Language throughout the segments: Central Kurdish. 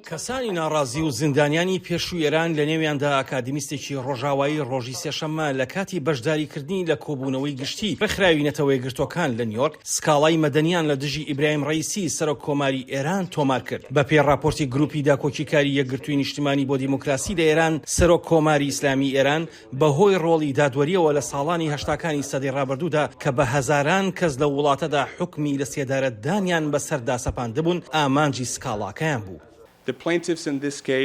کەسانی ناڕازی و زیندانیانی پێشووی ئێران لە نێویاندا ئاکادمیستێکی ڕۆژاوایی ڕۆژی سێشەممە لە کاتی بەشداریکردنی لە کۆبوونەوەی گشتی ڕێکخراوی گرتوەکان لە نیویۆرک سکاڵای مەدەنیان لە دژی ئیبراهیم ڕەیسی سەرۆک کۆماری ئێران تۆمار کرد. بە پێی راپۆرتی گروپی داکۆکیکاری یەکگرتووی نیشتیمانی بۆ دیموکراسی لە ئێران سەرۆک کۆماری ئیسلامی ئێران بەهۆی ڕۆڵی دادوەریەوە لە ساڵانی هەشتاکانی سەدەی ڕابردوودا کە بە هەزاران کەس لە وڵاتەدا حکمی لە سێدارەتدانیان بەسەردا سەپاندبوون ئامانجی سکاڵاکەیان بوو.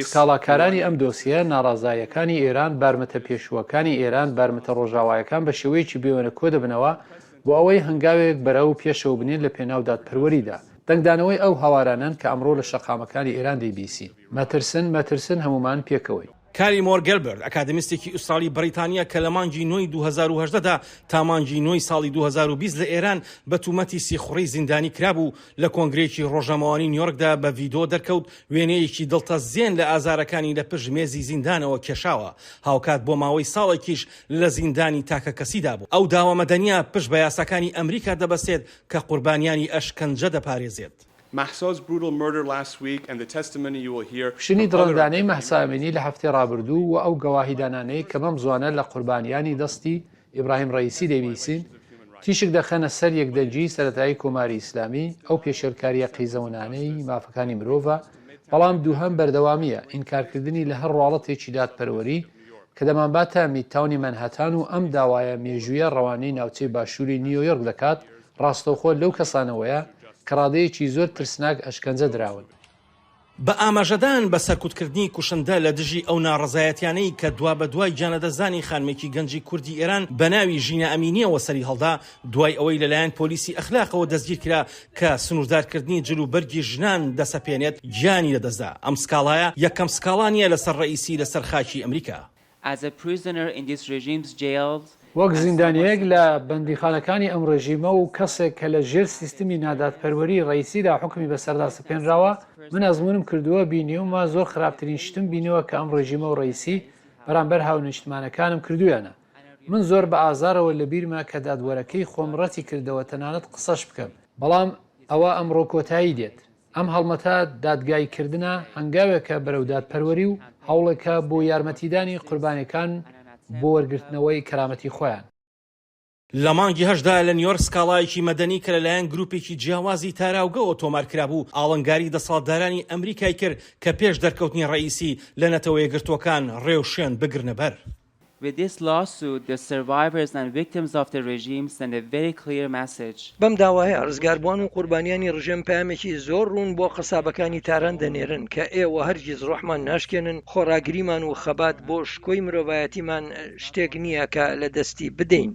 سکاڵاکارانی ئەم دۆسیە ناڕازایەکانی ئێران بارمەتە پێشووەکانی ئێران بارمەتە ڕۆژاوایەکان بە شێوەیەکی بێوەنە کۆ دەبنەوە بۆ ئەوەی هەنگاوێک بەرەو پێشەوە بنێن لە پێناو دادپەروەریدا. دەنگدانەوەی ئەو هاوارانن کە ئەمڕۆ لە شەقامەکانی ئێران دەیبیسین. مەترسن هەمومان پێکەوەی. کاری مۆر گەلبەرد ئەکادمیستێکی ئوسترالی بەریتانیا کە لە مانگی نۆی 2010دا تا مانگی نۆی ساڵی 2020 لە ئێران بە تومەتی سیخوڕی زیندانی کرابوو لە کۆنگرێکی ڕۆژنامەوانی نیویۆرکدا بە ڤیدۆ دەرکەوت وێنەیەکی دڵتەزیێن لە ئازارەکانی لە پشمێزی زیندانەوە کێشاوە هاوکات بۆ ماوەی ساڵێکیش لە زیندانی تاکە کەسیدا بوو. ئەو داوە مەدەنیە پشت بە یاساکانی ئەمریکا دەبەستێت کە قوربانیانی ئەشکەنجە دەپارێزێت. شنی دڕندانەی مەحسامینی لە هەفتەی ڕابردوو و ئەو گەواهیدانانەی کە بەم زوانە لە قوربانیانی دەستی ئیبراهیم ڕەیسی دەیویسین تیشک دەخەنە سەر یەکدەنجی سەرەتایی کۆماری ئیسلامی ئەو پێشێرکاریە قیزەونانەی مافەکانی مرۆڤە بەڵام دووهەم بەردەوامیە ئینکارکردنی لە هەر ڕواڵەتێکی دادپەروەری کە دەمانباتە میدتاونی مەنهەتان و ئەم داوایە مێژوویە ڕەوانەی ناوچەی باشووری نیویۆرک دەکات ڕاستەوخۆ لەو کەسانەوەیە کە ڕادەیەکی زۆر ترسناک ئەشکەنجە دراون. بە ئاماژەدان بە سەرکوتکردنی کوشندە لە دژی ئەو ناڕزایەتیانەی کە دوا بە دوای جانەدەزانی خانمێکی گەنجی کوردی ئێران بە ناوی ژینە ئەمینیەوە سەری هەڵدا دوای ئەوەی لەلایەن پۆلیسی ئەخلاقەوە دەستگیر کرا کە سنووردارکردنی جلوبەرگی ژنان دەسەپێنێت گیانی لەدەستدا. ئەم سکاڵایە یەکەم سکاڵانیە لەسەر ڕەیسی لەسەر خاکی ئەمریکا. وەک زیندانیەک لە بەندیخانەکانی ئەم ڕێژیمە و کەسێک کە لە ژێر سیستمی نادادپەروەری ڕەیسیدا حکمی بەسەردا سپێنراوە من ئەزمونم کردووە بینیومە زۆر خراپترین شتم بینەوە کە ئەم ڕێژیمە و ڕەیسی بەرامبەر هاونیشتمانەکانم کردویانە. من زۆر بە ئازارەوە لە بیرمە کە دادوەرەکەی خۆمڕەتی کردەوە تەنانەت قسەش بکەم بەڵام ئەوە ئەمڕۆ کۆتایی دێت. ئەم هەڵمەتە دادگایکردنە هەنگاوێکە بەرەو دادپەروەری و هەوڵێکە بۆ یارمەتیدانی قوربانەکان بۆ وەرگرتنەوەی کەرامەتی خۆیان. لە مانگی هەشدا لە نیویۆرک سکاڵایەکی مەدەنی کە لەلایەن گروپێکی جیاوازی تاراوگەوە تۆمار کرابوو ئاڵنگاری دەسەڵاتدارانی ئەمریکای کرد کە پێش دەرکەوتنی ڕەیسی لە نەتەوە یەکگرتووەکان ڕێوشێن بگرنە بەر. With this lawsuit, the survivors and victims of the regime send a very clear message. بەم داوایە ڕزگاربووان و قوربانیانی ڕژێم پامێکی زۆر ڕوون بۆ قسابەکانی تاران دەنێرن کە ئێوە هەرگیز ڕۆحمان ناشکێنن خۆراگریمان و خەبات بۆ شکۆی مرۆڤایەتیمان شتێک نییە کە لە دەستی بدەین.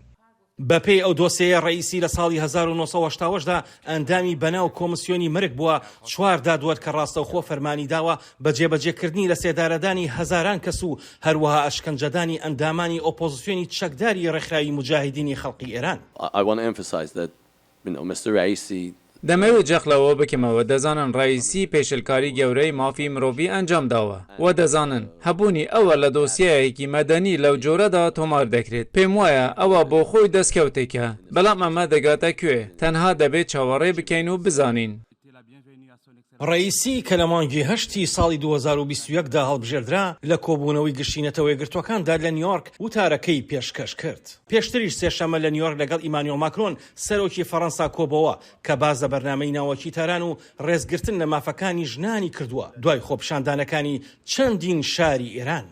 بەپێی ئەو دۆسەیە ڕەیسی لە ساڵی 1970دا ئەندامی بەناو کۆمسیۆنی مرگ بووە 4 دادوەر کە ڕاستەوخۆ فەرمانی داوە بە جێبەجێکردنی لە سێدارەدانی هەزاران کەس و هەروەها ئەشکەنجەدانی ئەندامانی ئۆپۆزیسیۆنی چەکداری ڕێکخراوی مجاهیدینی خەڵقی ئێران. دەمەوێت جەخلەوە بکەمەوە دەزانن ڕەیسی پێشلکاری گەورەی مافی مرۆڤی ئەنجام داوە و دەزانن هەبوونی ئەوە لە دۆسیایەکی مەدەنی لەو جۆرەدا تۆمار دەکرێت. پێم وایە ئەوە بۆ خۆی دەستکەوتێکە بەڵام ئەمە دەگاتە کوێ تەنها دەبێت چاوەڕێ بکەین و بزانین. ڕەیسی کە لە مانگی هەشتی ساڵی 2021دا هەڵبژێردرا لە کۆبوونەوەی گشتینەتەوەی گرتوەکاندا لە نیویۆرک وتارەکەی پێشکەش کرد. پێشتریش سێشەمە لە نیویۆرک لەگەڵ ئیمانوێل ماکرۆن سەرۆکی فەڕەنسا کۆبەوە کە باز لە بەرنامەی ناوەکی تاران و ڕێزگرتن لە مافەکانی ژنانی کردووە دوای خۆپیشاندانەکانی چەندین شاری ئێران.